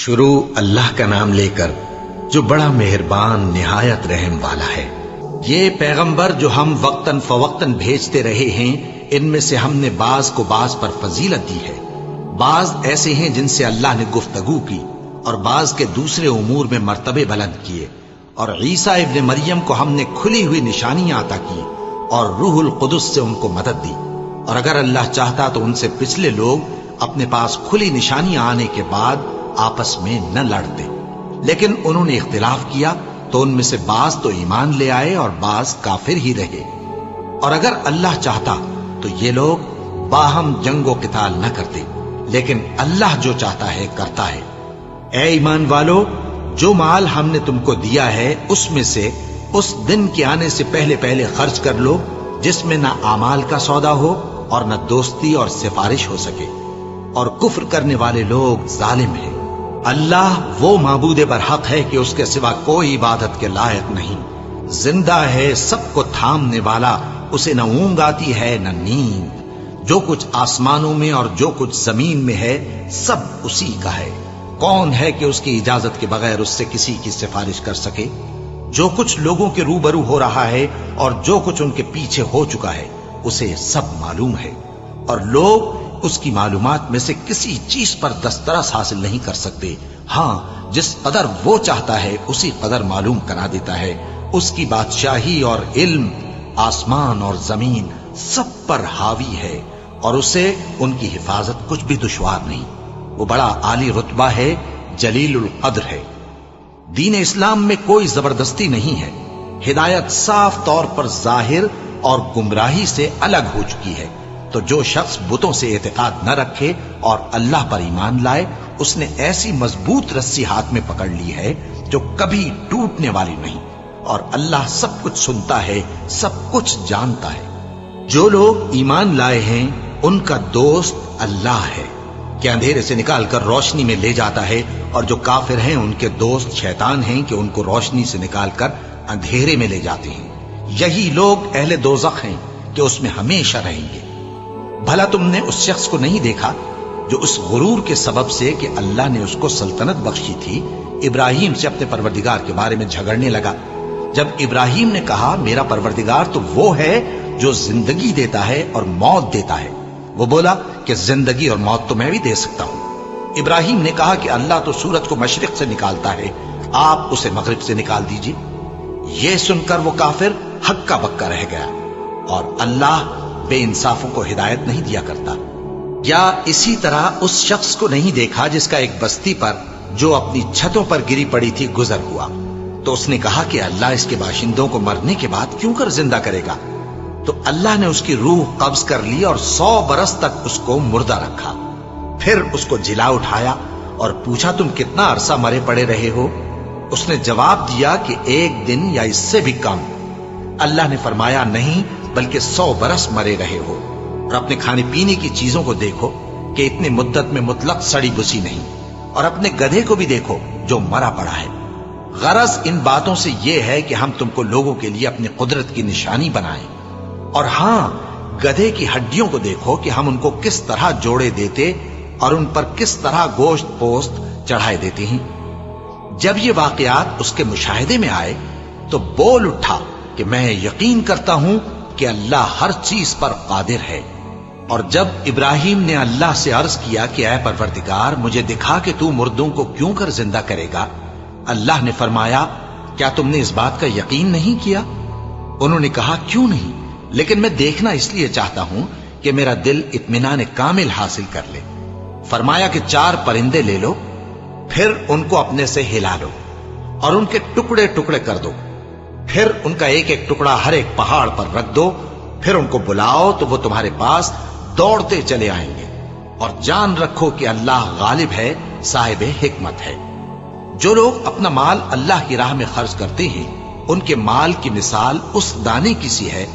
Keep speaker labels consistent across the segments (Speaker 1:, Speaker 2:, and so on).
Speaker 1: شروع اللہ کا نام لے کر جو بڑا مہربان نہایت رحم والا ہے۔ یہ پیغمبر جو ہم وقتاً فوقتاً بھیجتے رہے ہیں، ان میں سے ہم نے بعض کو بعض پر فضیلت دی ہے۔ بعض ایسے ہیں جن سے اللہ نے گفتگو کی، اور بعض کے دوسرے امور میں مرتبے بلند کیے، اور عیسیٰ ابن مریم کو ہم نے کھلی ہوئی نشانیاں عطا کی اور روح القدس سے ان کو مدد دی، اور اگر اللہ چاہتا تو ان سے پچھلے لوگ اپنے پاس کھلی نشانیاں آنے کے بعد آپس میں نہ لڑتے، لیکن انہوں نے اختلاف کیا تو ان میں سے بعض تو ایمان لے آئے اور بعض کافر ہی رہے۔ اور اگر اللہ چاہتا تو یہ لوگ باہم جنگ و قتال نہ کرتے، لیکن اللہ جو چاہتا ہے کرتا ہے۔ اے ایمان والو، جو مال ہم نے تم کو دیا ہے اس میں سے اس دن کے آنے سے پہلے پہلے خرچ کر لو جس میں نہ اعمال کا سودا ہو اور نہ دوستی اور سفارش ہو سکے، اور کفر کرنے والے لوگ ظالم ہیں۔ اللہ وہ معبود برحق ہے کہ اس کے سوا کوئی عبادت کے لائق نہیں، زندہ ہے، سب کو تھامنے والا، اسے نہ اونگ آتی ہے نہ نیند۔ جو کچھ آسمانوں میں اور جو کچھ زمین میں ہے سب اسی کا ہے۔ کون ہے کہ اس کی اجازت کے بغیر اس سے کسی کی سفارش کر سکے؟ جو کچھ لوگوں کے روبرو ہو رہا ہے اور جو کچھ ان کے پیچھے ہو چکا ہے اسے سب معلوم ہے، اور لوگ اس کی معلومات میں سے کسی چیز پر دسترس حاصل نہیں کر سکتے۔ ہاں، جس قدر وہ چاہتا ہے اسی قدر معلوم کرا دیتا ہے۔ اس کی بادشاہی اور علم آسمان اور زمین سب پر حاوی ہے، اور اسے ان کی حفاظت کچھ بھی دشوار نہیں۔ وہ بڑا عالی رتبہ ہے، جلیل القدر ہے۔ دین اسلام میں کوئی زبردستی نہیں ہے۔ ہدایت صاف طور پر ظاہر اور گمراہی سے الگ ہو چکی ہے۔ تو جو شخص بتوں سے اعتقاد نہ رکھے اور اللہ پر ایمان لائے، اس نے ایسی مضبوط رسی ہاتھ میں پکڑ لی ہے جو کبھی ٹوٹنے والی نہیں، اور اللہ سب کچھ سنتا ہے، سب کچھ جانتا ہے۔ جو لوگ ایمان لائے ہیں ان کا دوست اللہ ہے کہ اندھیرے سے نکال کر روشنی میں لے جاتا ہے، اور جو کافر ہیں ان کے دوست شیطان ہیں کہ ان کو روشنی سے نکال کر اندھیرے میں لے جاتے ہیں۔ یہی لوگ اہل دوزخ ہیں کہ اس میں ہمیشہ رہیں گے۔ بھلا تم نے اس شخص کو نہیں دیکھا جو اس غرور کے سبب سے کہ اللہ نے اس کو سلطنت بخشی تھی، ابراہیم سے اپنے پروردگار کے بارے میں جھگڑنے لگا؟ جب ابراہیم نے کہا میرا پروردگار تو وہ ہے جو زندگی دیتا ہے اور موت دیتا ہے، وہ بولا کہ زندگی اور موت تو میں بھی دے سکتا ہوں۔ ابراہیم نے کہا کہ اللہ تو سورج کو مشرق سے نکالتا ہے، آپ اسے مغرب سے نکال دیجیے۔ یہ سن کر وہ کافر ہکا بکا رہ گیا، اور اللہ بے انصافوں کو ہدایت نہیں دیا کرتا۔ یا اسی طرح اس شخص کو نہیں دیکھا جس کا ایک بستی پر جو اپنی چھتوں پر گری پڑی تھی گزر ہوا، تو اس نے کہا کہ اللہ اس کے باشندوں کو مرنے کے بعد کیوں کر زندہ کرے گا؟ تو اللہ نے اس کی روح قبض کر لی اور 100 برس تک اس کو مردہ رکھا۔ پھر اس کو جلا اٹھایا اور پوچھا تم کتنا عرصہ مرے پڑے رہے ہو؟ اس نے جواب دیا کہ 1 دن یا اس سے بھی کم۔ اللہ نے فرمایا نہیں، بلکہ 100 برس مرے رہے ہو، اور اپنے کھانے پینے کی چیزوں کو دیکھو کہ اتنی مدت میں مطلق سڑی بسی نہیں، اور اپنے گدھے کو بھی دیکھو جو مرا پڑا ہے۔ غرض ان باتوں سے یہ ہے کہ ہم تم کو لوگوں کے لیے اپنی قدرت کی نشانی بنائیں۔ اور ہاں، گدھے کی ہڈیوں کو دیکھو کہ ہم ان کو کس طرح جوڑے دیتے اور ان پر کس طرح گوشت پوست چڑھائے دیتے ہیں۔ جب یہ واقعات اس کے مشاہدے میں آئے تو بول اٹھا کہ میں یقین کرتا ہوں کہ اللہ ہر چیز پر قادر ہے۔ اور جب ابراہیم نے اللہ سے عرض کیا کہ اے پروردگار مجھے دکھا کہ تو مردوں کو کیوں کر زندہ کرے گا، اللہ نے فرمایا کیا تم نے اس بات کا یقین نہیں کیا؟ انہوں نے کہا کیوں نہیں، لیکن میں دیکھنا اس لیے چاہتا ہوں کہ میرا دل اطمینان کامل حاصل کر لے۔ فرمایا کہ 4 پرندے لے لو، پھر ان کو اپنے سے ہلا لو اور ان کے ٹکڑے ٹکڑے کر دو، پھر ان کا ایک ایک ٹکڑا ہر ایک پہاڑ پر رکھ دو، پھر ان کو بلاؤ تو وہ تمہارے پاس دوڑتے چلے آئیں گے، اور جان رکھو کہ اللہ غالب ہے، صاحب حکمت ہے۔ جو لوگ اپنا مال اللہ کی راہ میں خرچ کرتے ہیں ان کے مال کی مثال اس دانے کی سی ہے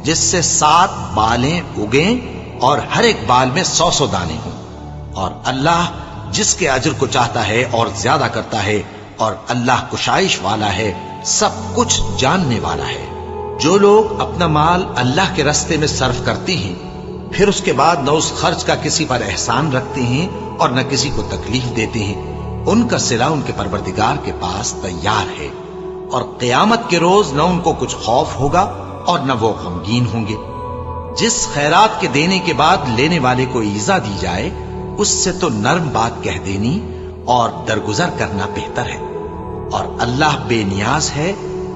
Speaker 1: جس سے 7 بالیں اگیں اور ہر ایک بال میں 100 دانے ہوں، اور اللہ جس کے اجر کو چاہتا ہے اور زیادہ کرتا ہے، اور اللہ کشائش والا ہے، سب کچھ جاننے والا ہے۔ جو لوگ اپنا مال اللہ کے راستے میں صرف کرتے ہیں پھر اس کے بعد نہ اس خرچ کا کسی پر احسان رکھتے ہیں اور نہ کسی کو تکلیف دیتے ہیں، ان کا صلہ ان کے پروردگار کے پاس تیار ہے، اور قیامت کے روز نہ ان کو کچھ خوف ہوگا اور نہ وہ غمگین ہوں گے۔ جس خیرات کے دینے کے بعد لینے والے کو ایذا دی جائے، اس سے تو نرم بات کہہ دینی اور درگزر کرنا بہتر ہے، اور اللہ بے نیاز ہے،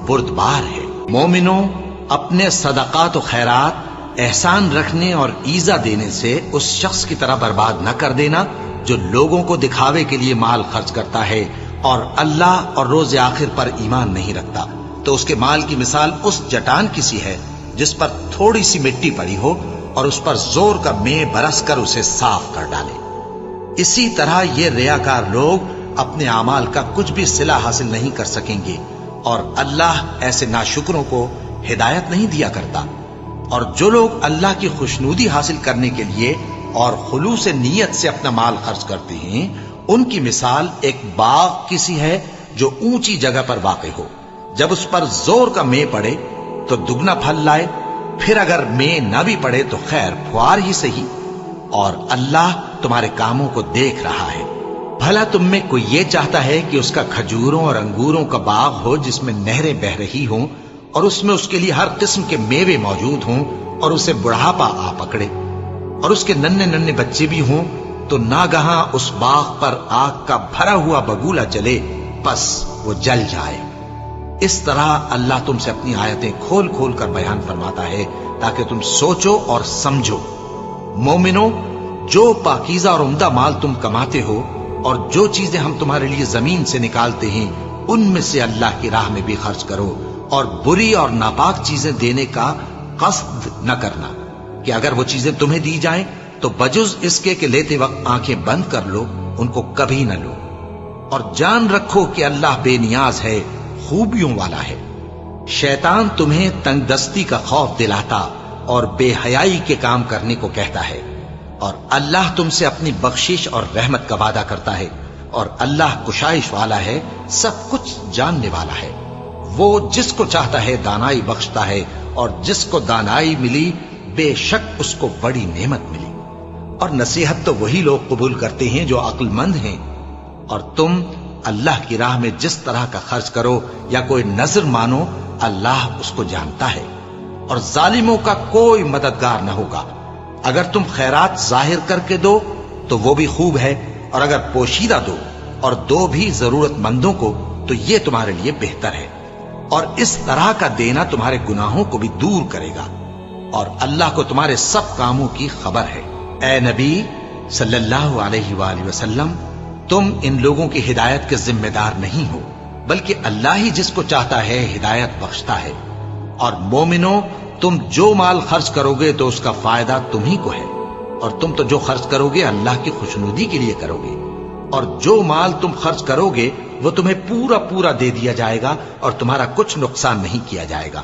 Speaker 1: بردبار ہے۔ مومنوں، اپنے صدقات و خیرات احسان رکھنے اور ایذا دینے سے اس شخص کی طرح برباد نہ کر دینا جو لوگوں کو دکھاوے کے لیے مال خرچ کرتا ہے اور اللہ اور روز آخر پر ایمان نہیں رکھتا، تو اس کے مال کی مثال اس چٹان کی سی ہے جس پر تھوڑی سی مٹی پڑی ہو اور اس پر زور کا مے برس کر اسے صاف کر ڈالے۔ اسی طرح یہ ریاکار لوگ اپنے اعمال کا کچھ بھی صلہ حاصل نہیں کر سکیں گے، اور اللہ ایسے ناشکروں کو ہدایت نہیں دیا کرتا۔ اور جو لوگ اللہ کی خوشنودی حاصل کرنے کے لیے اور خلوص نیت سے اپنا مال خرچ کرتے ہیں، ان کی مثال ایک باغ کی سی ہے جو اونچی جگہ پر واقع ہو، جب اس پر زور کا مے پڑے تو دگنا پھل لائے، پھر اگر مے نہ بھی پڑے تو خیر پھوار ہی صحیح، اور اللہ تمہارے کاموں کو دیکھ رہا ہے۔ بھلا تم میں کوئی یہ چاہتا ہے کہ اس کا کھجوروں اور انگوروں کا باغ ہو جس میں نہریں بہ رہی ہوں اور اس میں اس کے لیے ہر قسم کے میوے موجود ہوں، اور اسے بڑھاپا آ پکڑے اور اس کے ننھے ننھے بچے بھی ہوں، تو ناگہاں اس باغ پر آگ کا بھرا ہوا بگولا چلے، بس وہ جل جائے۔ اس طرح اللہ تم سے اپنی آیتیں کھول کھول کر بیان فرماتا ہے تاکہ تم سوچو اور سمجھو۔ مومنوں، جو پاکیزہ اور عمدہ مال تم کماتے ہو اور جو چیزیں ہم تمہارے لیے زمین سے نکالتے ہیں، ان میں سے اللہ کی راہ میں بھی خرچ کرو، اور بری اور ناپاک چیزیں دینے کا قصد نہ کرنا کہ اگر وہ چیزیں تمہیں دی جائیں تو بجز اس کے کہ لیتے وقت آنکھیں بند کر لو، ان کو کبھی نہ لو، اور جان رکھو کہ اللہ بے نیاز ہے، خوبیوں والا ہے۔ شیطان تمہیں تنگ دستی کا خوف دلاتا اور بے حیائی کے کام کرنے کو کہتا ہے، اور اللہ تم سے اپنی بخشش اور رحمت کا وعدہ کرتا ہے، اور اللہ کشائش والا ہے، سب کچھ جاننے والا ہے۔ وہ جس کو چاہتا ہے دانائی بخشتا ہے، اور جس کو دانائی ملی بے شک اس کو بڑی نعمت ملی، اور نصیحت تو وہی لوگ قبول کرتے ہیں جو عقل مند ہیں۔ اور تم اللہ کی راہ میں جس طرح کا خرچ کرو یا کوئی نذر مانو، اللہ اس کو جانتا ہے، اور ظالموں کا کوئی مددگار نہ ہوگا۔ اگر تم خیرات ظاہر کر کے دو تو وہ بھی خوب ہے، اور اگر پوشیدہ دو اور دو بھی ضرورت مندوں کو تو یہ تمہارے لیے بہتر ہے، اور اس طرح کا دینا تمہارے گناہوں کو بھی دور کرے گا، اور اللہ کو تمہارے سب کاموں کی خبر ہے۔ اے نبی صلی اللہ علیہ وآلہ وسلم، تم ان لوگوں کی ہدایت کے ذمہ دار نہیں ہو، بلکہ اللہ ہی جس کو چاہتا ہے ہدایت بخشتا ہے۔ اور مومنوں، تم جو مال خرچ کرو گے تو اس کا فائدہ تم ہی کو ہے، اور تم تو جو خرچ کرو گے اللہ کی خوشنودی کے لیے کرو گے، اور جو مال تم خرچ کرو گے وہ تمہیں پورا پورا دے دیا جائے گا، اور تمہارا کچھ نقصان نہیں کیا جائے گا۔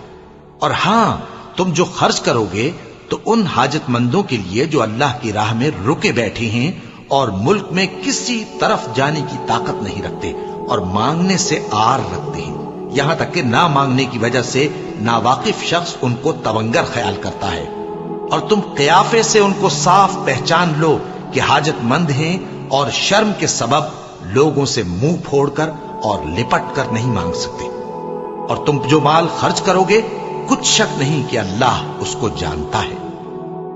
Speaker 1: اور ہاں، تم جو خرچ کرو گے تو ان حاجت مندوں کے لیے جو اللہ کی راہ میں رکے بیٹھے ہیں اور ملک میں کسی طرف جانے کی طاقت نہیں رکھتے اور مانگنے سے آر رکھتے ہیں، یہاں تک کہ نہ مانگنے کی وجہ سے ناواقف شخص ان کو تونگر خیال کرتا ہے، اور تم قیافے سے ان کو صاف پہچان لو کہ حاجت مند ہیں، اور شرم کے سبب لوگوں سے منہ پھوڑ کر اور لپٹ کر نہیں مانگ سکتے۔ اور تم جو مال خرچ کرو گے کچھ شک نہیں کہ اللہ اس کو جانتا ہے۔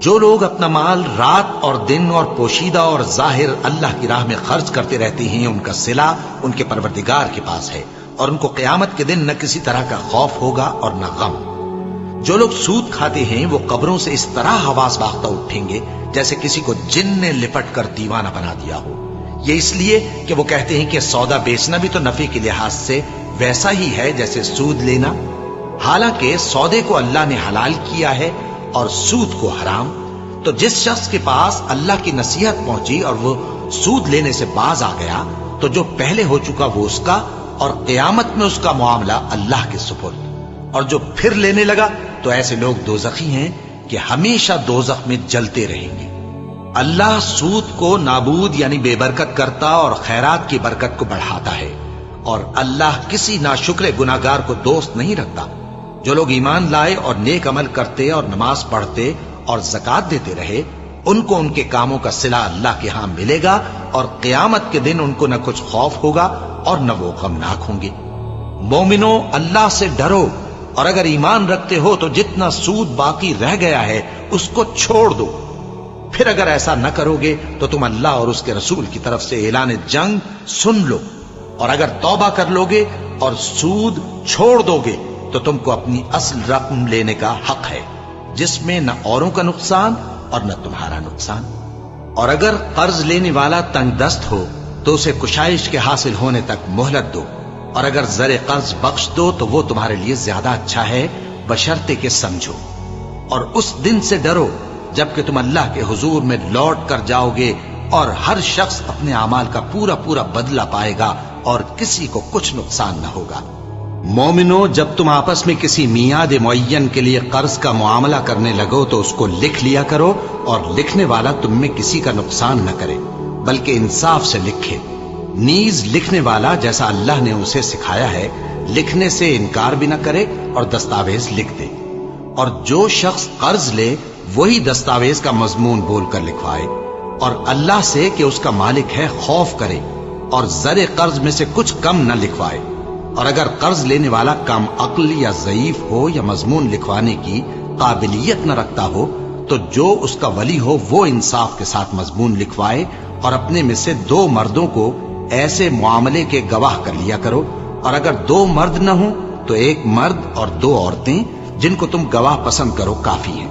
Speaker 1: جو لوگ اپنا مال رات اور دن اور پوشیدہ اور ظاہر اللہ کی راہ میں خرچ کرتے رہتے ہیں، ان کا صلہ ان کے پروردگار کے پاس ہے، اور ان کو قیامت کے دن نہ کسی طرح کا خوف ہوگا اور نہ غم۔ جو لوگ سود کھاتے ہیں وہ قبروں سے اس طرح حواس باختہ اٹھیں گے جیسے کسی کو جن نے لپٹ کر دیوانہ بنا دیا ہو، یہ اس لیے کہ وہ کہتے ہیں کہ سودا بیچنا بھی تو نفع کے لحاظ سے ویسا ہی ہے جیسے سود لینا، حالانکہ سودے کو اللہ نے حلال کیا ہے اور سود کو حرام۔ تو جس شخص کے پاس اللہ کی نصیحت پہنچی اور وہ سود لینے سے باز آ گیا تو جو پہلے ہو چکا وہ اس کا، اور قیامت میں اس کا معاملہ اللہ کے سپرد۔ اور جو پھر لینے لگا تو ایسے لوگ دوزخی ہیں کہ ہمیشہ دوزخ میں جلتے رہیں گے۔ اللہ سود کو نابود یعنی بے برکت کرتا اور خیرات کی برکت کو بڑھاتا ہے، اور اللہ کسی ناشکر گناہگار کو دوست نہیں رکھتا۔ جو لوگ ایمان لائے اور نیک عمل کرتے اور نماز پڑھتے اور زکات دیتے رہے، ان کو ان کے کاموں کا صلہ اللہ کے ہاں ملے گا، اور قیامت کے دن ان کو نہ کچھ خوف ہوگا اور نہ وہ غمناک ہوں گے۔ مومنو، اللہ سے ڈرو، اور اگر ایمان رکھتے ہو تو جتنا سود باقی رہ گیا ہے اس کو چھوڑ دو۔ پھر اگر ایسا نہ کرو گے تو تم اللہ اور اس کے رسول کی طرف سے اعلان جنگ سن لو، اور اگر توبہ کر لو گے اور سود چھوڑ دو گے تو تم کو اپنی اصل رقم لینے کا حق ہے، جس میں نہ اوروں کا نقصان اور نہ تمہارا نقصان۔ اور اگر قرض لینے والا تنگ دست ہو تو اسے کشائش کے حاصل ہونے تک مہلت دو، اور اگر زر قرض بخش دو تو وہ تمہارے لیے زیادہ اچھا ہے، بشرطے کہ سمجھو۔ اور اس دن سے ڈرو جبکہ تم اللہ کے حضور میں لوٹ کر جاؤ گے، اور ہر شخص اپنے اعمال کا پورا پورا بدلہ پائے گا، اور کسی کو کچھ نقصان نہ ہوگا۔ مومنو، جب تم آپس میں کسی میعاد معین کے لیے قرض کا معاملہ کرنے لگو تو اس کو لکھ لیا کرو، اور لکھنے والا تم میں کسی کا نقصان نہ کرے بلکہ انصاف سے لکھے۔ نیز لکھنے والا جیسا اللہ نے اسے سکھایا ہے لکھنے سے انکار بھی نہ کرے اور دستاویز لکھ دے، اور جو شخص قرض لے وہی دستاویز کا مضمون بول کر لکھوائے، اور اللہ سے کہ اس کا مالک ہے خوف کرے، اور زر قرض میں سے کچھ کم نہ لکھوائے۔ اور اگر قرض لینے والا کم عقل یا ضعیف ہو یا مضمون لکھوانے کی قابلیت نہ رکھتا ہو تو جو اس کا ولی ہو وہ انصاف کے ساتھ مضمون لکھوائے، اور اپنے میں سے 2 مردوں کو ایسے معاملے کے گواہ کر لیا کرو، اور اگر 2 مرد نہ ہوں تو 1 مرد اور 2 عورتیں جن کو تم گواہ پسند کرو کافی ہیں،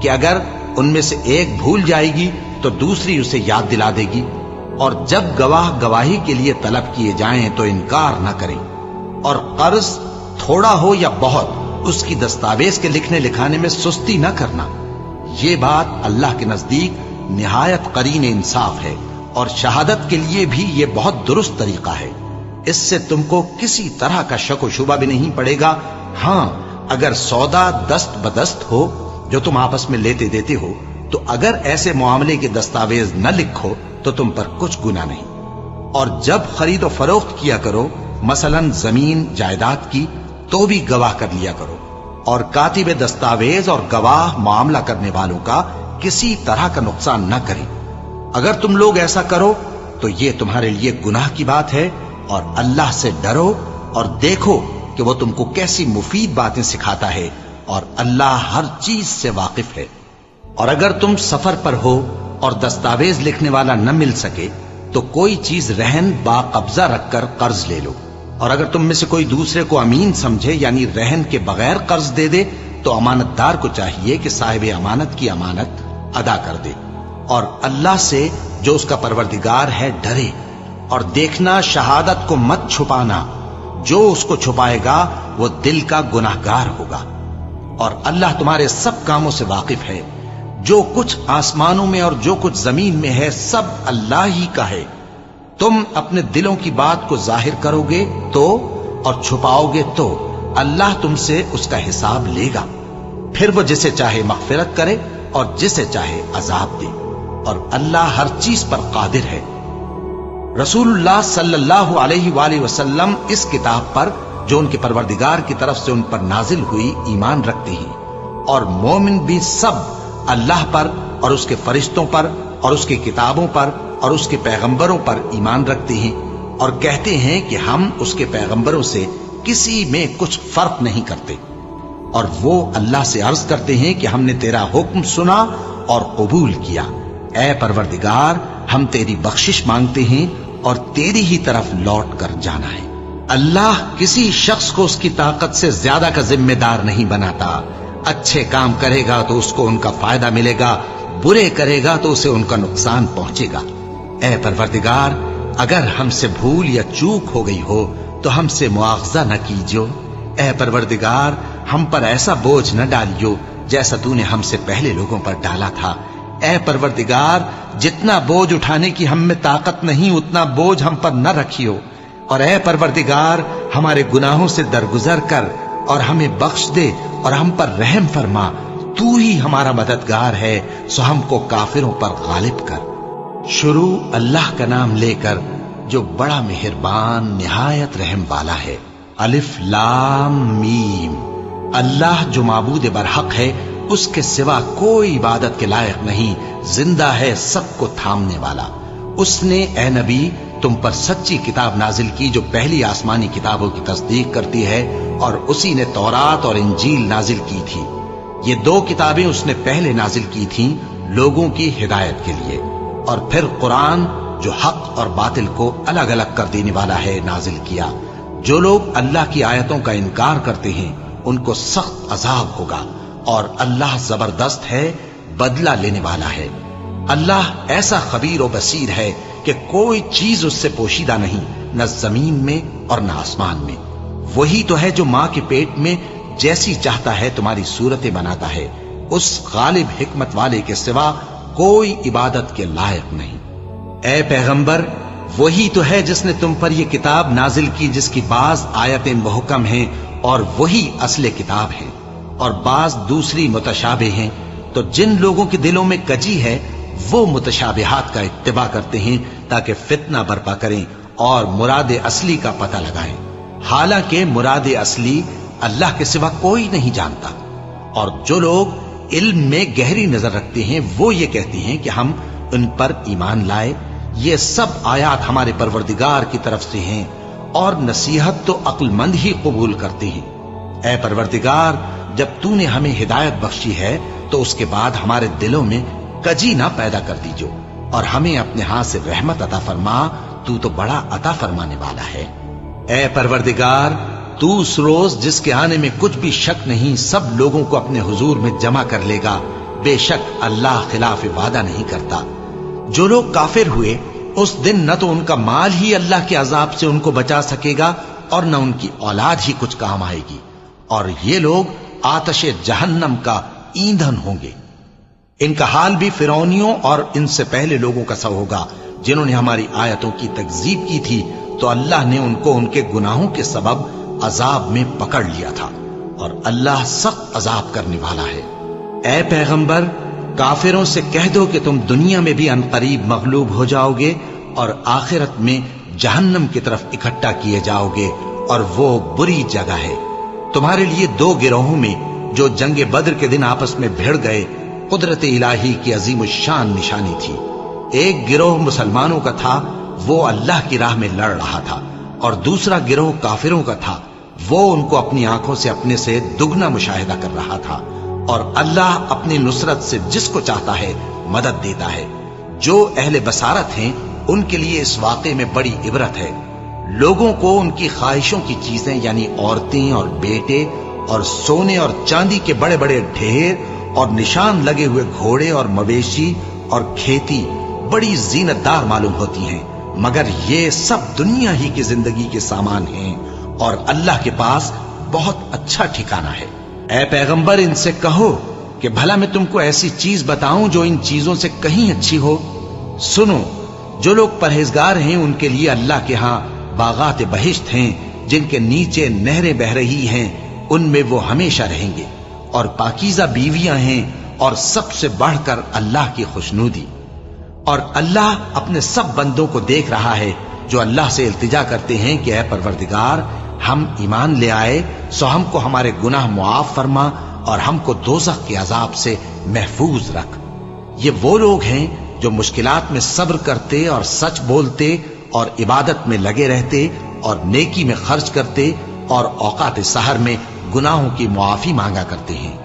Speaker 1: کہ اگر ان میں سے ایک بھول جائے گی تو دوسری اسے یاد دلا دے گی۔ اور جب گواہ گواہی کے لیے طلب کیے جائیں تو انکار نہ کریں۔ اور قرض تھوڑا ہو یا بہت اس کی دستاویز کے لکھنے لکھانے میں سستی نہ کرنا، یہ بات اللہ کے نزدیک نہایت قرین انصاف ہے، اور شہادت کے لیے بھی یہ بہت درست طریقہ ہے۔ اس سے تم کو کسی طرح کا شک و شبہ بھی نہیں پڑے گا۔ ہاں، اگر سودا دست بدست ہو جو تم آپس میں لیتے دیتے ہو تو اگر ایسے معاملے کے دستاویز نہ لکھو تو تم پر کچھ گناہ نہیں۔ اور جب خرید و فروخت کیا کرو، مثلا زمین جائیداد کی، تو بھی گواہ کر لیا کرو، اور کاتب دستاویز اور گواہ معاملہ کرنے والوں کا کسی طرح کا نقصان نہ کریں۔ اگر تم لوگ ایسا کرو تو یہ تمہارے لیے گناہ کی بات ہے، اور اللہ سے ڈرو اور دیکھو کہ وہ تم کو کیسی مفید باتیں سکھاتا ہے، اور اللہ ہر چیز سے واقف ہے۔ اور اگر تم سفر پر ہو اور دستاویز لکھنے والا نہ مل سکے تو کوئی چیز رہن با قبضہ رکھ کر قرض لے لو، اور اگر تم میں سے کوئی دوسرے کو امین سمجھے یعنی رہن کے بغیر قرض دے دے تو امانت دار کو چاہیے کہ صاحب امانت کی امانت ادا کر دے، اور اللہ سے جو اس کا پروردگار ہے ڈرے، اور دیکھنا شہادت کو مت چھپانا، جو اس کو چھپائے گا وہ دل کا گناہگار ہوگا۔ اور اللہ تمہارے سب کاموں سے واقف ہے، جو کچھ آسمانوں میں اور جو کچھ زمین میں ہے سب اللہ ہی کا ہے۔ تم اپنے دلوں کی بات کو ظاہر کرو گے تو اور چھپاؤ گے تو اللہ تم سے اس کا حساب لے گا، پھر وہ جسے چاہے مغفرت کرے اور جسے چاہے عذاب دے، اور اللہ ہر چیز پر قادر ہے۔ رسول اللہ صلی اللہ علیہ وآلہ وسلم اس کتاب پر جو ان کے پروردگار کی طرف سے ان پر نازل ہوئی ایمان رکھتے ہیں، اور مومن بھی سب اللہ پر اور اس کے فرشتوں پر اور اس کی کتابوں پر اور اس کے پیغمبروں پر ایمان رکھتے ہیں، اور کہتے ہیں کہ ہم اس کے پیغمبروں سے کسی میں کچھ فرق نہیں کرتے، اور وہ اللہ سے عرض کرتے ہیں کہ ہم نے تیرا حکم سنا اور قبول کیا۔ اے پروردگار، ہم تیری بخشش مانگتے ہیں اور تیری ہی طرف لوٹ کر جانا ہے۔ اللہ کسی شخص کو اس کی طاقت سے زیادہ کا ذمہ دار نہیں بناتا۔ اچھے کام کرے گا تو اس کو ان کا فائدہ ملے گا، برے کرے گا تو اسے ان کا نقصان پہنچے گا۔ اے پروردگار، اگر ہم سے بھول یا چوک ہو گئی ہو تو ہم سے مواخذہ نہ کیجو۔ اے پروردگار، ہم پر ایسا بوجھ نہ ڈالیو جیسا تو نے ہم سے پہلے لوگوں پر ڈالا تھا۔ اے پروردگار، جتنا بوجھ اٹھانے کی ہم میں طاقت نہیں اتنا بوجھ ہم پر نہ رکھیو، اور اے پروردگار، ہمارے گناہوں سے درگزر کر اور ہمیں بخش دے اور ہم پر رحم فرما۔ تو ہی ہمارا مددگار ہے، سو ہم کو کافروں پر غالب کر۔ شروع اللہ کا نام لے کر جو بڑا مہربان نہایت رحم والا ہے۔ الف لام میم۔ اللہ جو معبود برحق ہے اس کے سوا کوئی عبادت کے لائق نہیں، زندہ ہے سب کو تھامنے والا۔ اس نے اے نبی تم پر سچی کتاب نازل کی جو پہلی آسمانی کتابوں کی تصدیق کرتی ہے، اور اسی نے تورات اور انجیل نازل کی تھی۔ یہ دو کتابیں اس نے پہلے نازل کی تھیں لوگوں کی ہدایت کے لیے، اور پھر قرآن جو حق اور باطل کو الگ الگ کر دینے والا ہے نازل کیا۔ جو لوگ اللہ کی آیتوں کا انکار کرتے ہیں ان کو سخت عذاب ہوگا، اور اللہ زبردست ہے، بدلہ لینے والا ہے۔ اللہ ایسا خبیر و بصیر ہے کہ کوئی چیز اس سے پوشیدہ نہیں، نہ زمین میں اور نہ آسمان میں۔ وہی تو ہے جو ماں کے پیٹ میں جیسی چاہتا ہے تمہاری صورتیں بناتا ہے، اس غالب حکمت والے کے سوا کوئی عبادت کے لائق نہیں۔ اے پیغمبر، وہی تو ہے جس نے تم پر یہ کتاب نازل کی جس کی بعض آیتیں محکم ہیں اور وہی اصل کتاب ہیں، اور بعض دوسری متشابہ ہیں۔ تو جن لوگوں کے دلوں میں کجی ہے وہ متشابہات کا اتباع کرتے ہیں تاکہ فتنہ برپا کریں اور مراد اصلی کا پتہ لگائیں، حالانکہ مراد اصلی اللہ کے سوا کوئی نہیں جانتا۔ اور جو لوگ علم میں گہری نظر رکھتے ہیں وہ یہ کہتے ہیں کہ ہم ان پر ایمان لائے، یہ سب آیات ہمارے پروردگار کی طرف سے ہیں، اور نصیحت تو عقل مند ہی قبول کرتے ہیں۔ اے پروردگار، جب تو نے ہمیں ہدایت بخشی ہے تو اس کے بعد ہمارے دلوں میں کجی نہ پیدا کر دیجو، اور ہمیں اپنے ہاتھ سے رحمت عطا فرما، تو بڑا عطا فرمانے والا ہے۔ اے پروردگار، تو اس روز جس کے آنے میں کچھ بھی شک نہیں سب لوگوں کو اپنے حضور میں جمع کر لے گا، بے شک اللہ خلاف وعدہ نہیں کرتا۔ جو لوگ کافر ہوئے اس دن نہ تو ان کا مال ہی اللہ کے عذاب سے ان کو بچا سکے گا اور نہ ان کی اولاد ہی کچھ کام آئے گی، اور یہ لوگ آتش جہنم کا ایندھن ہوں گے۔ ان کا حال بھی فرعونیوں اور ان سے پہلے لوگوں کا سا ہوگا جنہوں نے ہماری آیتوں کی تکذیب کی تھی، تو اللہ نے ان کو ان کے گناہوں کے سبب عذاب میں پکڑ لیا تھا، اور اللہ سخت عذاب کرنے والا ہے۔ اے پیغمبر، کافروں سے کہہ دو کہ تم دنیا میں بھی عنقریب مغلوب ہو جاؤ گے اور آخرت میں جہنم کی طرف اکٹھا کیے جاؤ گے، اور وہ بری جگہ ہے۔ تمہارے لیے دو گروہوں میں جو جنگ بدر کے دن آپس میں بھڑ گئے قدرت الہی کی عظیم الشان نشانی تھی۔ ایک گروہ مسلمانوں کا تھا، وہ اللہ کی راہ میں لڑ رہا تھا، اور دوسرا گروہ کافروں کا تھا، وہ ان کو اپنی آنکھوں سے اپنے سے دگنا مشاہدہ کر رہا تھا۔ اور اللہ اپنی نصرت سے جس کو چاہتا ہے مدد دیتا ہے۔ جو اہل بصارت ہیں ان کے لیے اس واقعے میں بڑی عبرت ہے۔ لوگوں کو ان کی خواہشوں کی چیزیں یعنی عورتیں اور بیٹے اور سونے اور چاندی کے بڑے بڑے ڈھیر اور نشان لگے ہوئے گھوڑے اور مویشی اور کھیتی بڑی زینت دار معلوم ہوتی ہیں، مگر یہ سب دنیا ہی کی زندگی کے سامان ہیں، اور اللہ کے پاس بہت اچھا ٹھکانہ ہے۔ اے پیغمبر، ان سے کہو کہ بھلا میں تم کو ایسی چیز بتاؤں جو ان چیزوں سے کہیں اچھی ہو؟ سنو، جو لوگ پرہیزگار ہیں ان کے لیے اللہ کے ہاں باغات بہشت ہیں جن کے نیچے نہریں بہ رہی ہیں، ان میں وہ ہمیشہ رہیں گے، اور پاکیزہ بیویاں ہیں، اور سب سے بڑھ کر اللہ کی خوشنودی۔ اور اللہ اپنے سب بندوں کو دیکھ رہا ہے جو اللہ سے التجا کرتے ہیں کہ اے پروردگار، ہم ایمان لے آئے سو ہم کو ہمارے گناہ معاف فرما اور ہم کو دوزخ کے عذاب سے محفوظ رکھ۔ یہ وہ لوگ ہیں جو مشکلات میں صبر کرتے اور سچ بولتے اور عبادت میں لگے رہتے اور نیکی میں خرچ کرتے اور اوقات سحر میں گناہوں کی معافی مانگا کرتے ہیں۔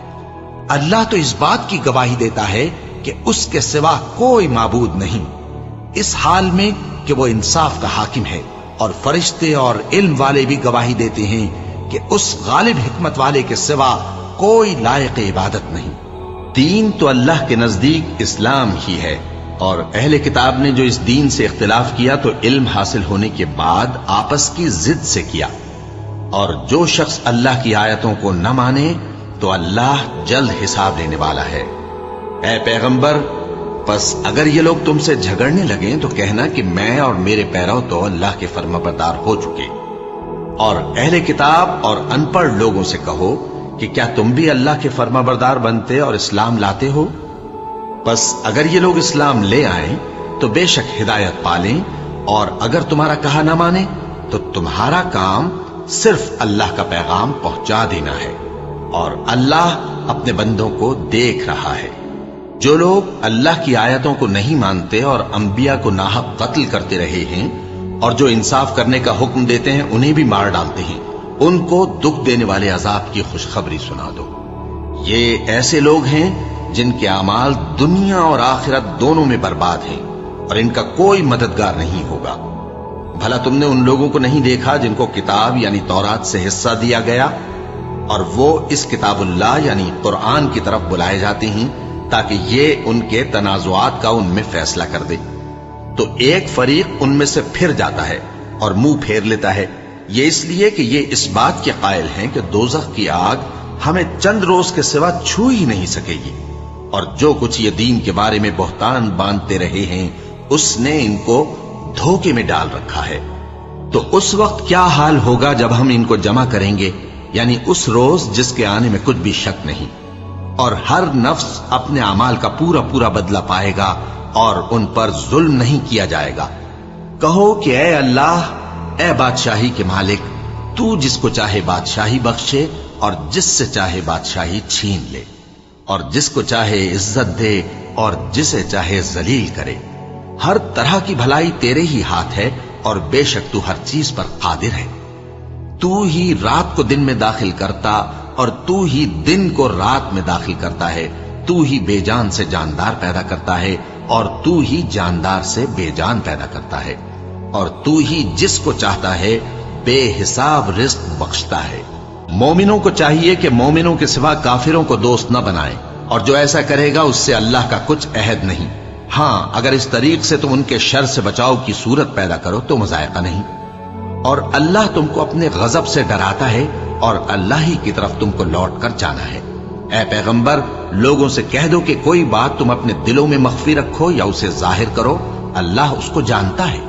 Speaker 1: اللہ تو اس بات کی گواہی دیتا ہے کہ اس کے سوا کوئی معبود نہیں، اس حال میں کہ وہ انصاف کا حاکم ہے، اور فرشتے اور علم والے بھی گواہی دیتے ہیں کہ اس غالب حکمت والے کے سوا کوئی لائق عبادت نہیں۔ دین تو اللہ کے نزدیک اسلام ہی ہے، اور اہل کتاب نے جو اس دین سے اختلاف کیا تو علم حاصل ہونے کے بعد آپس کی ضد سے کیا، اور جو شخص اللہ کی آیتوں کو نہ مانے تو اللہ جلد حساب لینے والا ہے۔ اے پیغمبر، پس اگر یہ لوگ تم سے جھگڑنے لگیں تو کہنا کہ میں اور میرے پیرو تو اللہ کے فرمانبردار ہو چکے، اور اہل کتاب اور ان پڑھ لوگوں سے کہو کہ کیا تم بھی اللہ کے فرمانبردار بنتے اور اسلام لاتے ہو؟ پس اگر یہ لوگ اسلام لے آئیں تو بے شک ہدایت پالیں، اور اگر تمہارا کہا نہ مانے تو تمہارا کام صرف اللہ کا پیغام پہنچا دینا ہے۔ اور اللہ اپنے بندوں کو دیکھ رہا ہے۔ جو لوگ اللہ کی آیتوں کو نہیں مانتے اور انبیاء کو ناحق قتل کرتے رہے ہیں اور جو انصاف کرنے کا حکم دیتے ہیں انہیں بھی مار ڈالتے ہیں، ان کو دکھ دینے والے عذاب کی خوشخبری سنا دو۔ یہ ایسے لوگ ہیں جن کے اعمال دنیا اور آخرت دونوں میں برباد ہیں اور ان کا کوئی مددگار نہیں ہوگا۔ بھلا تم نے ان لوگوں کو نہیں دیکھا جن کو کتاب یعنی تورات سے حصہ دیا گیا اور وہ اس کتاب اللہ یعنی قرآن کی طرف بلائے جاتے ہیں تاکہ یہ ان کے تنازعات کا ان میں فیصلہ کر دے؟ تو ایک فریق ان میں سے پھر جاتا ہے اور منہ پھیر لیتا ہے، یہ اس لیے کہ یہ اس بات کے قائل ہیں کہ دوزخ کی آگ ہمیں چند روز کے سوا چھو ہی نہیں سکے گی، اور جو کچھ یہ دین کے بارے میں بہتان باندھتے رہے ہیں اس نے ان کو دھوکے میں ڈال رکھا ہے۔ تو اس وقت کیا حال ہوگا جب ہم ان کو جمع کریں گے، یعنی اس روز جس کے آنے میں کچھ بھی شک نہیں، اور ہر نفس اپنے اعمال کا پورا پورا بدلہ پائے گا اور ان پر ظلم نہیں کیا جائے گا۔ کہو کہ اے اللہ، اے بادشاہی کے مالک، تو جس کو چاہے بادشاہی بخشے اور جس سے چاہے بادشاہی چھین لے، اور جس کو چاہے عزت دے اور جسے چاہے ذلیل کرے۔ ہر طرح کی بھلائی تیرے ہی ہاتھ ہے اور بے شک تو ہر چیز پر قادر ہے۔ تو ہی رات کو دن میں داخل کرتا اور تو ہی دن کو رات میں داخل کرتا ہے، تو ہی بے جان سے جاندار پیدا کرتا ہے اور تو ہی جاندار سے بے جان پیدا کرتا ہے، اور تو ہی جس کو چاہتا ہے بے حساب رزق بخشتا ہے۔ مومنوں کو چاہیے کہ مومنوں کے سوا کافروں کو دوست نہ بنائیں، اور جو ایسا کرے گا اس سے اللہ کا کچھ عہد نہیں۔ ہاں، اگر اس طریق سے تم ان کے شر سے بچاؤ کی صورت پیدا کرو تو مذائقہ نہیں۔ اور اللہ تم کو اپنے غضب سے ڈراتا ہے اور اللہ ہی کی طرف تم کو لوٹ کر جانا ہے۔ اے پیغمبر، لوگوں سے کہہ دو کہ کوئی بات تم اپنے دلوں میں مخفی رکھو یا اسے ظاہر کرو، اللہ اس کو جانتا ہے،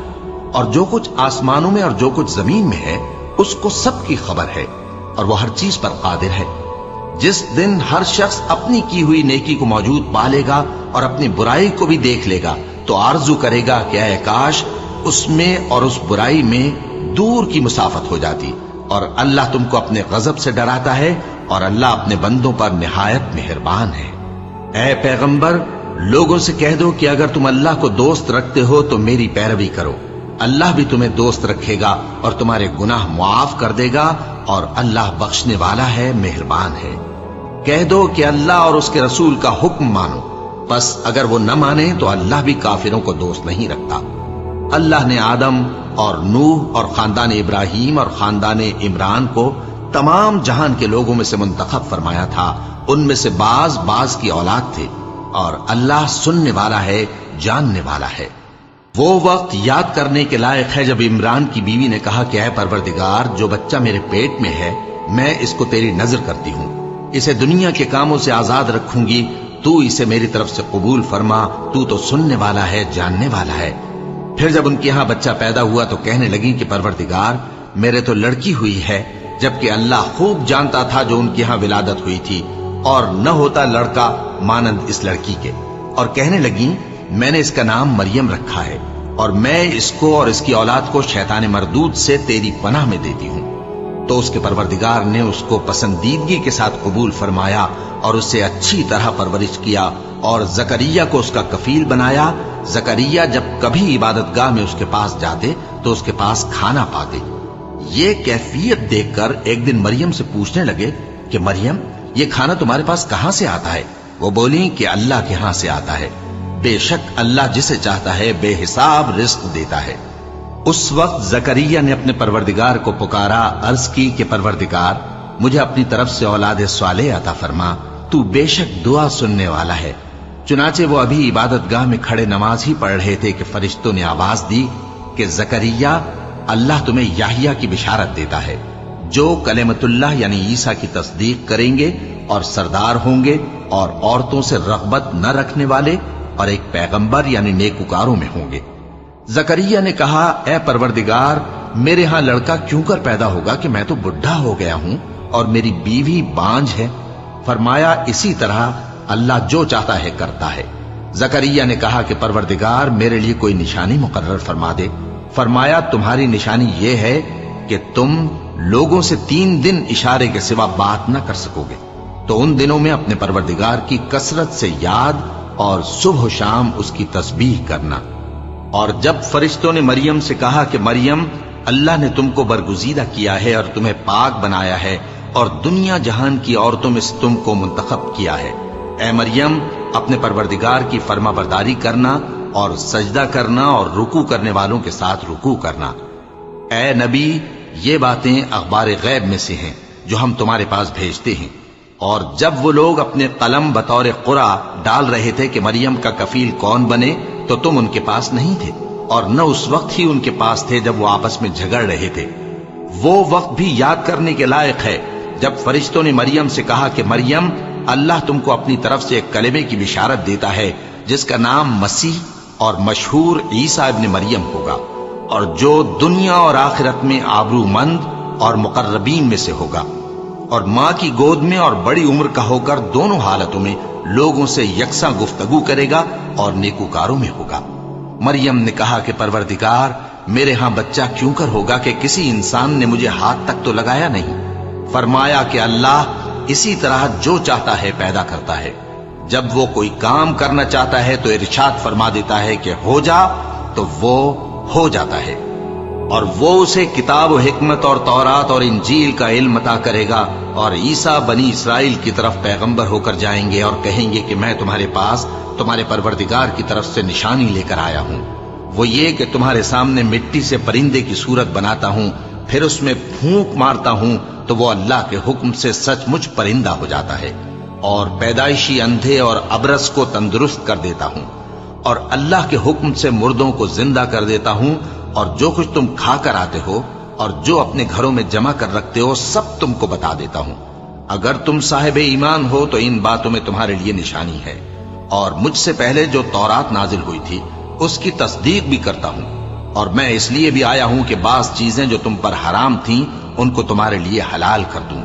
Speaker 1: اور جو کچھ آسمانوں میں اور جو کچھ زمین میں ہے اس کو سب کی خبر ہے، اور وہ ہر چیز پر قادر ہے۔ جس دن ہر شخص اپنی کی ہوئی نیکی کو موجود پا لے گا اور اپنی برائی کو بھی دیکھ لے گا تو آرزو کرے گا کہ اے کاش اس میں اور اس برائی میں دور کی مسافت ہو جاتی، اور اللہ تم کو اپنے غضب سے ڈراتا ہے اور اللہ اپنے بندوں پر نہایت مہربان ہے۔ اے پیغمبر، لوگوں سے کہہ دو کہ اگر تم اللہ کو دوست رکھتے ہو تو میری پیروی کرو، اللہ بھی تمہیں دوست رکھے گا اور تمہارے گناہ معاف کر دے گا، اور اللہ بخشنے والا ہے، مہربان ہے۔ کہہ دو کہ اللہ اور اس کے رسول کا حکم مانو، بس اگر وہ نہ مانے تو اللہ بھی کافروں کو دوست نہیں رکھتا۔ اللہ نے آدم اور نوح اور خاندان ابراہیم اور خاندان عمران کو تمام جہان کے لوگوں میں سے منتخب فرمایا تھا، ان میں سے بعض بعض کی اولاد تھے، اور اللہ سننے والا ہے، جاننے والا ہے۔ وہ وقت یاد کرنے کے لائق ہے جب عمران کی بیوی نے کہا کہ اے پروردگار، جو بچہ میرے پیٹ میں ہے میں اس کو تیری نظر کرتی ہوں، اسے دنیا کے کاموں سے آزاد رکھوں گی، تو اسے میری طرف سے قبول فرما، تو سننے والا ہے، جاننے والا ہے۔ پھر جب ان کے یہاں بچہ پیدا ہوا تو کہنے لگی کہ پروردگار، میرے تو لڑکی ہوئی ہے، جبکہ اللہ خوب جانتا تھا جو ان کے یہاں ولادت ہوئی تھی، اور نہ ہوتا لڑکا مانند اس لڑکی کے۔ اور کہنے لگی میں نے اس کا نام مریم رکھا ہے، اور میں اس کو اور اس کی اولاد کو شیطان مردود سے تیری پناہ میں دیتی ہوں۔ تو اس کے پروردگار نے اس کو پسندیدگی کے ساتھ قبول فرمایا اور اسے اچھی طرح پرورش کیا، اور زکریا کو اس کا کفیل بنایا۔ زکریا جب کبھی عبادت گاہ میں اس کے پاس جاتے تو اس کے پاس کھانا پاتے۔ یہ کیفیت دیکھ کر ایک دن مریم سے پوچھنے لگے کہ مریم، یہ کھانا تمہارے پاس کہاں سے آتا ہے؟ وہ بولی کہ اللہ کے ہاں سے آتا ہے، بے شک اللہ جسے چاہتا ہے بے حساب رزق دیتا ہے۔ اس وقت زکریا نے اپنے پروردگار کو پکارا، عرض کی کہ پروردگار، مجھے اپنی طرف سے اولاد صالح عطا فرما، تو بے شک دعا سننے والا ہے۔ چنانچہ وہ ابھی عبادت گاہ میں کھڑے نماز ہی پڑھ رہے تھے کہ فرشتوں نے آواز دی کہ زکریا، اللہ تمہیں یحییٰ کی بشارت دیتا ہے، جو کلمۃ اللہ یعنی عیسیٰ کی تصدیق کریں گے اور سردار ہوں گے اور عورتوں سے رغبت نہ رکھنے والے اور ایک پیغمبر یعنی نیکوکاروں میں ہوں گے۔ زکریا نے کہا، اے پروردگار، میرے ہاں لڑکا کیوں کر پیدا ہوگا کہ میں تو بڈھا ہو گیا ہوں اور میری بیوی بانجھ ہے؟ فرمایا، اسی طرح اللہ جو چاہتا ہے کرتا ہے۔ زکریا نے کہا کہ پروردگار، میرے لیے کوئی نشانی مقرر فرما دے۔ فرمایا، تمہاری نشانی یہ ہے کہ تم لوگوں سے 3 دن اشارے کے سوا بات نہ کر سکو گے۔ تو ان دنوں میں اپنے پروردگار کی کثرت سے یاد اور صبح و شام اس کی تسبیح کرنا۔ اور جب فرشتوں نے مریم سے کہا کہ مریم، اللہ نے تم کو برگزیدہ کیا ہے اور تمہیں پاک بنایا ہے اور دنیا جہان کی عورتوں میں سے تم کو منتخب کیا ہے، اے مریم اپنے پروردگار کی فرما برداری کرنا اور سجدہ کرنا اور رکوع کرنے والوں کے ساتھ رکوع کرنا۔ اے نبی، یہ باتیں اخبار غیب میں سے ہیں جو ہم تمہارے پاس بھیجتے ہیں۔ اور جب وہ لوگ اپنے قلم بطور قرعہ ڈال رہے تھے کہ مریم کا کفیل کون بنے، تو تم ان کے پاس نہیں تھے، اور نہ اس وقت ہی ان کے پاس تھے جب وہ آپس میں جھگڑ رہے تھے۔ وہ وقت بھی یاد کرنے کے لائق ہے جب فرشتوں نے مریم سے کہا کہ مریم، اللہ تم کو اپنی طرف سے ایک کلمے کی بشارت دیتا ہے جس کا نام مسیح اور مشہور عیسیٰ ابن مریم ہوگا، اور جو دنیا اور آخرت میں آبرو مند اور مقربین میں سے ہوگا، اور ماں کی گود میں اور بڑی عمر کا ہو کر دونوں حالتوں میں لوگوں سے یکساں گفتگو کرے گا اور نیکوکاروں میں ہوگا۔ مریم نے کہا کہ پروردگار، میرے ہاں بچہ کیوں کر ہوگا کہ کسی انسان نے مجھے ہاتھ تک تو لگایا نہیں۔ فرمایا کہ اللہ اسی طرح جو چاہتا ہے پیدا کرتا ہے، جب وہ کوئی کام کرنا چاہتا ہے تو ارشاد فرما دیتا ہے کہ ہو جا، تو وہ ہو جاتا ہے۔ اور وہ اسے کتاب و حکمت اور تورات اور انجیل کا علم عطا کرے گا، اور عیسیٰ بنی اسرائیل کی طرف پیغمبر ہو کر جائیں گے اور کہیں گے کہ میں تمہارے پاس تمہارے پروردگار کی طرف سے نشانی لے کر آیا ہوں، وہ یہ کہ تمہارے سامنے مٹی سے پرندے کی صورت بناتا ہوں، پھر اس میں پھونک مارتا ہوں تو وہ اللہ کے حکم سے سچ مچ پرندہ ہو جاتا ہے، اور پیدائشی اندھے اور ابرص کو تندرست کر دیتا ہوں، اور اللہ کے حکم سے مردوں کو زندہ کر دیتا ہوں، اور جو کچھ تم کھا کر آتے ہو اور جو اپنے گھروں میں جمع کر رکھتے ہو سب تم کو بتا دیتا ہوں۔ اگر تم صاحب ایمان ہو تو ان باتوں میں تمہارے لیے نشانی ہے، اور مجھ سے پہلے جو تورات نازل ہوئی تھی اس کی تصدیق بھی کرتا ہوں، اور میں اس لیے بھی آیا ہوں کہ بعض چیزیں جو تم پر حرام تھیں ان کو تمہارے لیے حلال کر دوں،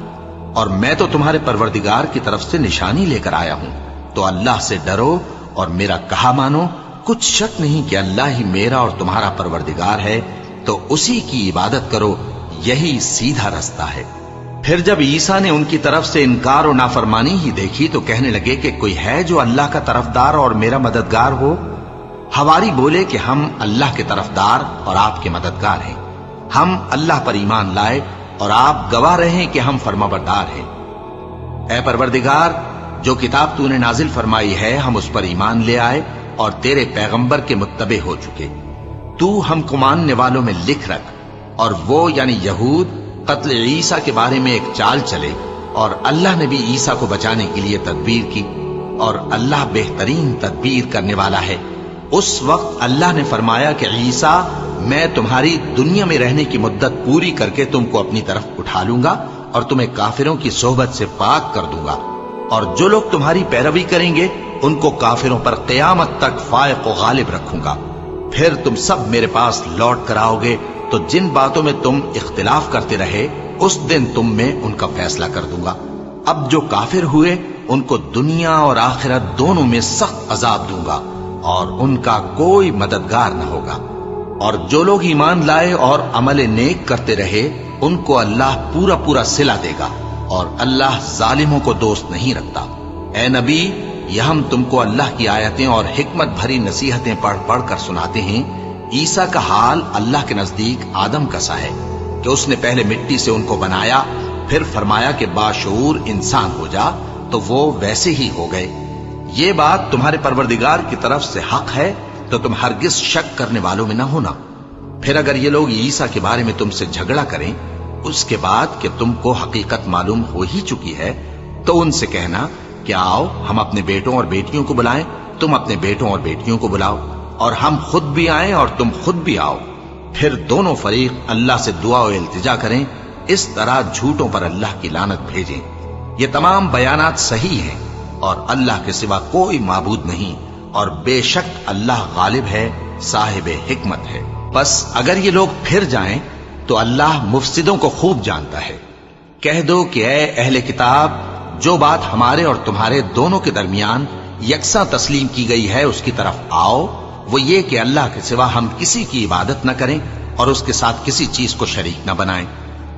Speaker 1: اور میں تو تمہارے پروردگار کی طرف سے نشانی لے کر آیا ہوں۔ تو اللہ سے ڈرو اور میرا کہا مانو، کچھ شک نہیں کہ اللہ ہی میرا اور تمہارا پروردگار ہے، تو اسی کی عبادت کرو، یہی سیدھا رستہ ہے۔ پھر جب عیسیٰ نے ان کی طرف سے انکار و نافرمانی ہی دیکھی تو کہنے لگے کہ کوئی ہے جو اللہ کا طرفدار اور میرا مددگار ہو؟ حواری بولے کہ ہم اللہ کے طرفدار اور آپ کے مددگار ہیں، ہم اللہ پر ایمان لائے اور آپ گواہ رہیں کہ ہم فرما بردار ہیں۔ اے پروردگار، جو کتاب تو نے نازل فرمائی ہے ہم اس پر ایمان لے آئے اور تیرے پیغمبر کے متبع ہو چکے، تو ہم کو ماننے والوں میں لکھ رکھ۔ اور وہ یعنی یہود قتل عیسیٰ کے بارے میں ایک چال چلے، اور اللہ نے بھی عیسیٰ کو بچانے کے لیے تدبیر کی، اور اللہ بہترین تدبیر کرنے والا ہے۔ اس وقت اللہ نے فرمایا کہ عیسیٰ، میں تمہاری دنیا میں رہنے کی مدت پوری کر کے تم کو اپنی طرف اٹھا لوں گا اور تمہیں کافروں کی صحبت سے پاک کر دوں گا، اور جو لوگ تمہاری پیروی کریں گے ان کو کافروں پر قیامت تک فائق و غالب رکھوں گا۔ پھر تم سب میرے پاس لوٹ کر آؤ گے، تو جن باتوں میں تم اختلاف کرتے رہے اس دن تم میں ان کا فیصلہ کر دوں گا۔ اب جو کافر ہوئے ان کو دنیا اور آخرت دونوں میں سخت عذاب دوں گا، اور ان کا کوئی مددگار نہ ہوگا۔ اور جو لوگ ایمان لائے اور عمل نیک کرتے رہے ان کو اللہ پورا پورا صلہ دے گا، اور اللہ ظالموں کو دوست نہیں رکھتا۔ اے نبی، یہ ہم تم کو اللہ کی آیتیں اور حکمت بھری نصیحتیں پڑھ پڑھ کر سناتے ہیں۔ عیسیٰ کا حال اللہ کے نزدیک آدم کا سا ہے کہ اس نے پہلے مٹی سے ان کو بنایا، پھر فرمایا کہ باشعور انسان ہو جا، تو وہ ویسے ہی ہو گئے۔ یہ بات تمہارے پروردگار کی طرف سے حق ہے، تو تم ہرگز شک کرنے والوں میں نہ ہونا۔ پھر اگر یہ لوگ عیسیٰ کے بارے میں تم سے جھگڑا کریں اس کے بعد کہ تم کو حقیقت معلوم ہو ہی چکی ہے، تو ان سے کہنا کہ آؤ ہم اپنے بیٹوں اور بیٹیوں کو بلائیں، تم اپنے بیٹوں اور بیٹیوں کو بلاؤ، اور ہم خود بھی آئیں اور تم خود بھی آؤ، پھر دونوں فریق اللہ سے دعا و التجا کریں، اس طرح جھوٹوں پر اللہ کی لعنت بھیجیں۔ یہ تمام بیانات صحیح ہیں، اور اللہ کے سوا کوئی معبود نہیں، اور بے شک اللہ غالب ہے، صاحب حکمت ہے۔ بس اگر یہ لوگ پھر جائیں تو اللہ مفسدوں کو خوب جانتا ہے۔ کہہ دو کہ اے اہل کتاب، جو بات ہمارے اور تمہارے دونوں کے درمیان یکساں تسلیم کی گئی ہے اس کی طرف آؤ، وہ یہ کہ اللہ کے سوا ہم کسی کی عبادت نہ کریں اور اس کے ساتھ کسی چیز کو شریک نہ بنائیں،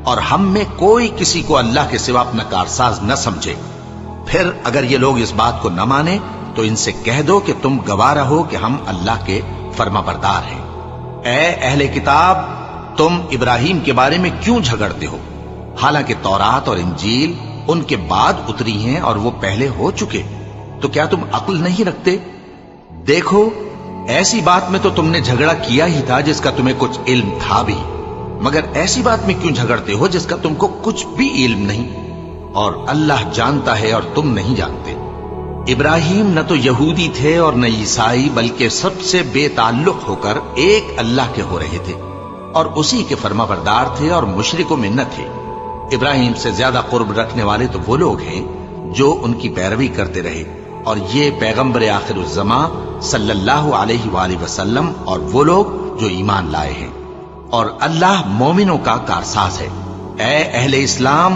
Speaker 1: اور ہم میں کوئی کسی کو اللہ کے سوا اپنا کارساز نہ سمجھے۔ پھر اگر یہ لوگ اس بات کو نہ مانے تو ان سے کہہ دو کہ تم گواہ رہو کہ ہم اللہ کے فرما بردار ہیں۔ اے اہل کتاب، تم ابراہیم کے بارے میں کیوں جھگڑتے ہو؟ حالانکہ تورات اور انجیل ان کے بعد اتری ہیں اور وہ پہلے ہو چکے، تو کیا تم عقل نہیں رکھتے؟ دیکھو، ایسی بات میں تو تم نے جھگڑا کیا ہی تھا جس کا تمہیں کچھ علم تھا بھی، مگر ایسی بات میں کیوں جھگڑتے ہو جس کا تم کو کچھ بھی علم نہیں؟ اور اللہ جانتا ہے اور تم نہیں جانتے۔ ابراہیم نہ تو یہودی تھے اور نہ عیسائی، بلکہ سب سے بے تعلق ہو کر ایک اللہ کے ہو رہے تھے اور اسی کے فرما بردار تھے اور مشرکوں میں نہ تھے۔ ابراہیم سے زیادہ قرب رکھنے والے تو وہ لوگ ہیں جو ان کی پیروی کرتے رہے، اور یہ پیغمبر آخر الزماں صلی اللہ علیہ وآلہ وسلم اور وہ لوگ جو ایمان لائے ہیں، اور اللہ مومنوں کا کارساز ہے۔ اے اہل اسلام،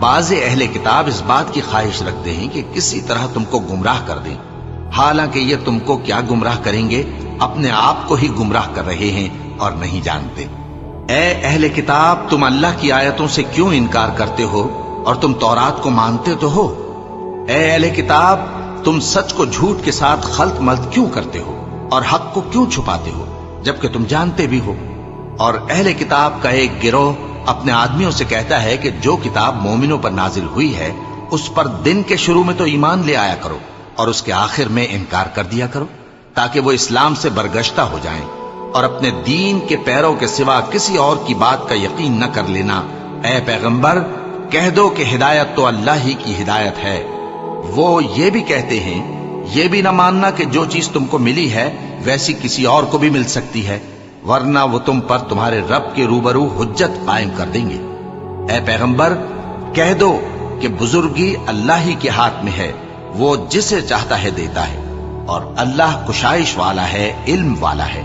Speaker 1: بعض اہل کتاب اس بات کی خواہش رکھتے ہیں کہ کسی طرح تم کو گمراہ کر دیں، حالانکہ یہ تم کو کیا گمراہ کریں گے، اپنے آپ کو ہی گمراہ کر رہے ہیں اور نہیں جانتے۔ اے اہل کتاب، تم اللہ کی آیتوں سے کیوں انکار کرتے ہو اور تم تورات کو مانتے تو ہو؟ اے اہل کتاب، تم سچ کو جھوٹ کے ساتھ خلط ملط کیوں کرتے ہو اور حق کو کیوں چھپاتے ہو جبکہ تم جانتے بھی ہو؟ اور اہل کتاب کا ایک گروہ اپنے آدمیوں سے کہتا ہے کہ جو کتاب مومنوں پر نازل ہوئی ہے اس پر دن کے شروع میں تو ایمان لے آیا کرو اور اس کے آخر میں انکار کر دیا کرو، تاکہ وہ اسلام سے برگشتہ ہو جائیں، اور اپنے دین کے پیروں کے سوا کسی اور کی بات کا یقین نہ کر لینا۔ اے پیغمبر، کہہ دو کہ ہدایت تو اللہ ہی کی ہدایت ہے۔ وہ یہ بھی کہتے ہیں، یہ بھی نہ ماننا کہ جو چیز تم کو ملی ہے ویسی کسی اور کو بھی مل سکتی ہے، ورنہ وہ تم پر تمہارے رب کے روبرو حجت قائم کر دیں گے۔ اے پیغمبر، کہہ دو کہ بزرگی اللہ ہی کے ہاتھ میں ہے، وہ جسے چاہتا ہے دیتا ہے، اور اللہ کشائش والا ہے، علم والا ہے۔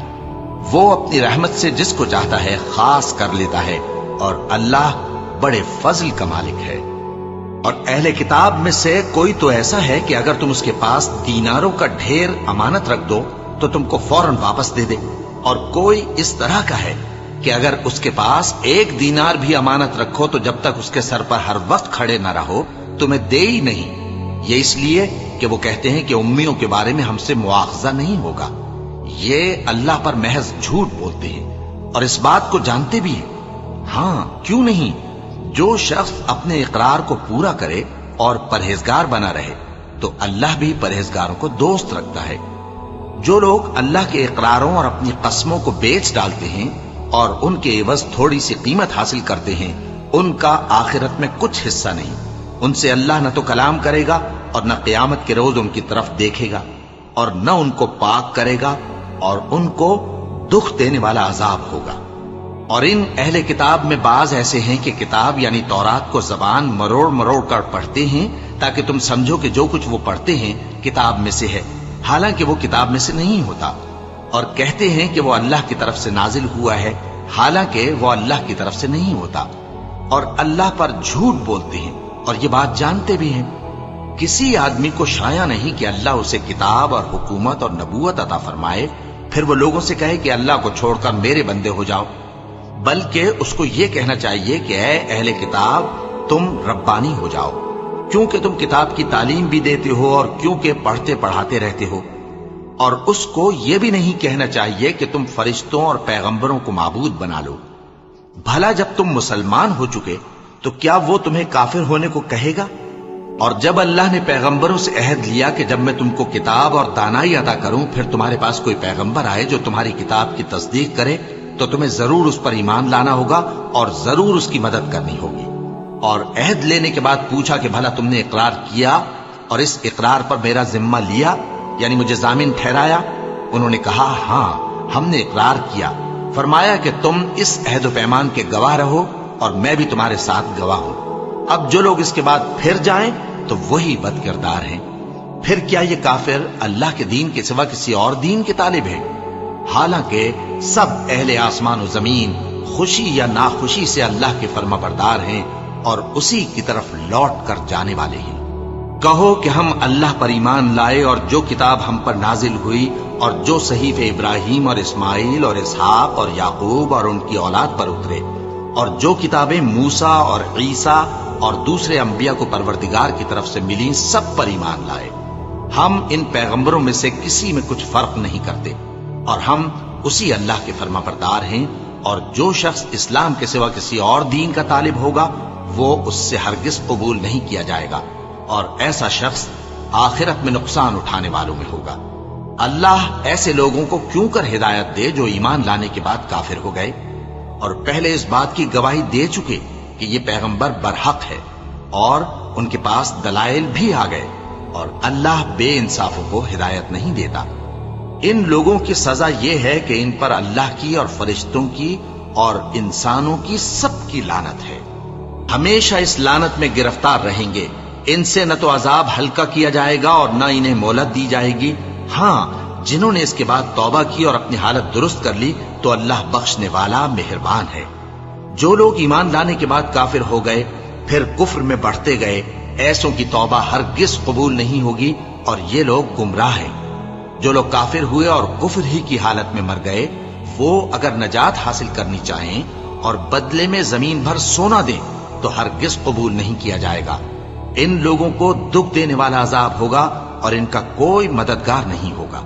Speaker 1: وہ اپنی رحمت سے جس کو چاہتا ہے خاص کر لیتا ہے، اور اللہ بڑے فضل کا مالک ہے۔ اور اہل کتاب میں سے کوئی تو ایسا ہے کہ اگر تم اس کے پاس دیناروں کا ڈھیر امانت رکھ دو تو تم کو فوراً واپس دے دے، اور کوئی اس طرح کا ہے کہ اگر اس کے پاس 1 دینار بھی امانت رکھو تو جب تک اس کے سر پر ہر وقت کھڑے نہ رہو تمہیں دے ہی نہیں۔ یہ اس لیے کہ وہ کہتے ہیں کہ امیوں کے بارے میں ہم سے مواخذہ نہیں ہوگا۔ یہ اللہ پر محض جھوٹ بولتے ہیں اور اس بات کو جانتے بھی ہیں۔ ہاں، کیوں نہیں؟ جو شخص اپنے اقرار کو پورا کرے اور پرہیزگار بنا رہے تو اللہ بھی پرہیزگاروں کو دوست رکھتا ہے۔ جو لوگ اللہ کے اقراروں اور اپنی قسموں کو بیچ ڈالتے ہیں اور ان کے عوض تھوڑی سی قیمت حاصل کرتے ہیں، ان کا آخرت میں کچھ حصہ نہیں۔ ان سے اللہ نہ تو کلام کرے گا اور نہ قیامت کے روز ان کی طرف دیکھے گا، اور نہ ان کو پاک کرے گا، اور ان کو دکھ دینے والا عذاب ہوگا۔ اور ان اہل کتاب میں بعض ایسے ہیں کہ کتاب یعنی تورات کو زبان مروڑ مروڑ کر پڑھتے ہیں تاکہ تم سمجھو کہ جو کچھ وہ پڑھتے ہیں کتاب میں سے ہے، حالانکہ وہ کتاب میں سے نہیں ہوتا، اور کہتے ہیں کہ وہ اللہ کی طرف سے نازل ہوا ہے، حالانکہ وہ اللہ کی طرف سے نہیں ہوتا، اور اللہ پر جھوٹ بولتے ہیں اور یہ بات جانتے بھی ہیں۔ کسی آدمی کو شایع نہیں کہ اللہ اسے کتاب اور حکومت اور نبوت عطا فرمائے، پھر وہ لوگوں سے کہے کہ اللہ کو چھوڑ کر میرے بندے ہو جاؤ، بلکہ اس کو یہ کہنا چاہیے کہ اے اہل کتاب، تم ربانی ہو جاؤ، کیونکہ تم کتاب کی تعلیم بھی دیتے ہو اور کیونکہ پڑھتے پڑھاتے رہتے ہو۔ اور اس کو یہ بھی نہیں کہنا چاہیے کہ تم فرشتوں اور پیغمبروں کو معبود بنا لو۔ بھلا جب تم مسلمان ہو چکے تو کیا وہ تمہیں کافر ہونے کو کہے گا؟ اور جب اللہ نے پیغمبروں سے عہد لیا کہ جب میں تم کو کتاب اور دانائی عطا کروں پھر تمہارے پاس کوئی پیغمبر آئے جو تمہاری کتاب کی تصدیق کرے تو تمہیں ضرور اس پر ایمان لانا ہوگا اور ضرور اس کی مدد کرنی ہوگی۔ اور عہد لینے کے بعد پوچھا کہ بھلا تم نے اقرار کیا اور اس اقرار پر میرا ذمہ لیا، یعنی مجھے ضامن ٹھہرایا؟ انہوں نے کہا ہاں، ہم نے اقرار کیا۔ فرمایا کہ تم اس عہد و پیمان کے گواہ رہو اور میں بھی تمہارے ساتھ گواہ ہوں۔ اب جو لوگ اس کے بعد پھر جائیں تو وہی بد کردار ہیں۔ پھر کیا یہ کافر اللہ کے دین کے سوا کسی اور دین کے طالب ہیں؟ حالانکہ سب اہل آسمان و زمین خوشی یا ناخوشی سے اللہ کے فرما بردار ہیں اور اسی کی طرف لوٹ کر جانے والے ہیں۔ کہو کہ ہم اللہ پر ایمان لائے اور جو کتاب ہم پر نازل ہوئی اور جو صحیف ابراہیم اور اسماعیل اور اسحاق اور یعقوب اور ان کی اولاد پر اترے، اور جو کتابیں موسیٰ اور عیسیٰ اور دوسرے انبیاء کو پروردگار کی طرف سے ملی سب پر ایمان لائے۔ ہم ان پیغمبروں میں سے کسی میں کچھ فرق نہیں کرتے، اور ہم اسی اللہ کے فرما بردار ہیں، اور جو شخص اسلام کے سوا کسی اور دین کا طالب ہوگا وہ اس سے ہرگز قبول نہیں کیا جائے گا، اور ایسا شخص آخرت میں نقصان اٹھانے والوں میں ہوگا۔ اللہ ایسے لوگوں کو کیوں کر ہدایت دے جو ایمان لانے کے بعد کافر ہو گئے اور پہلے اس بات کی گواہی دے چکے کہ یہ پیغمبر برحق ہے، اور ان کے پاس دلائل بھی آ گئے، اور اللہ بے انصافوں کو ہدایت نہیں دیتا۔ ان لوگوں کی سزا یہ ہے کہ ان پر اللہ کی اور فرشتوں کی اور انسانوں کی سب کی لعنت ہے، ہمیشہ اس لعنت میں گرفتار رہیں گے۔ ان سے نہ تو عذاب ہلکا کیا جائے گا اور نہ انہیں مہلت دی جائے گی۔ ہاں، جنہوں نے اس کے بعد توبہ کی اور اپنی حالت درست کر لی تو اللہ بخشنے والا مہربان ہے۔ جو لوگ ایمان لانے کے بعد کافر ہو گئے پھر کفر میں بڑھتے گئے، ایسوں کی توبہ ہرگز قبول نہیں ہوگی، اور یہ لوگ گمراہ ہیں۔ جو لوگ کافر ہوئے اور کفر ہی کی حالت میں مر گئے، وہ اگر نجات حاصل کرنی چاہیں اور بدلے میں زمین بھر سونا دیں تو ہرگز قبول نہیں کیا جائے گا۔ ان لوگوں کو دکھ دینے والا عذاب ہوگا اور ان کا کوئی مددگار نہیں ہوگا۔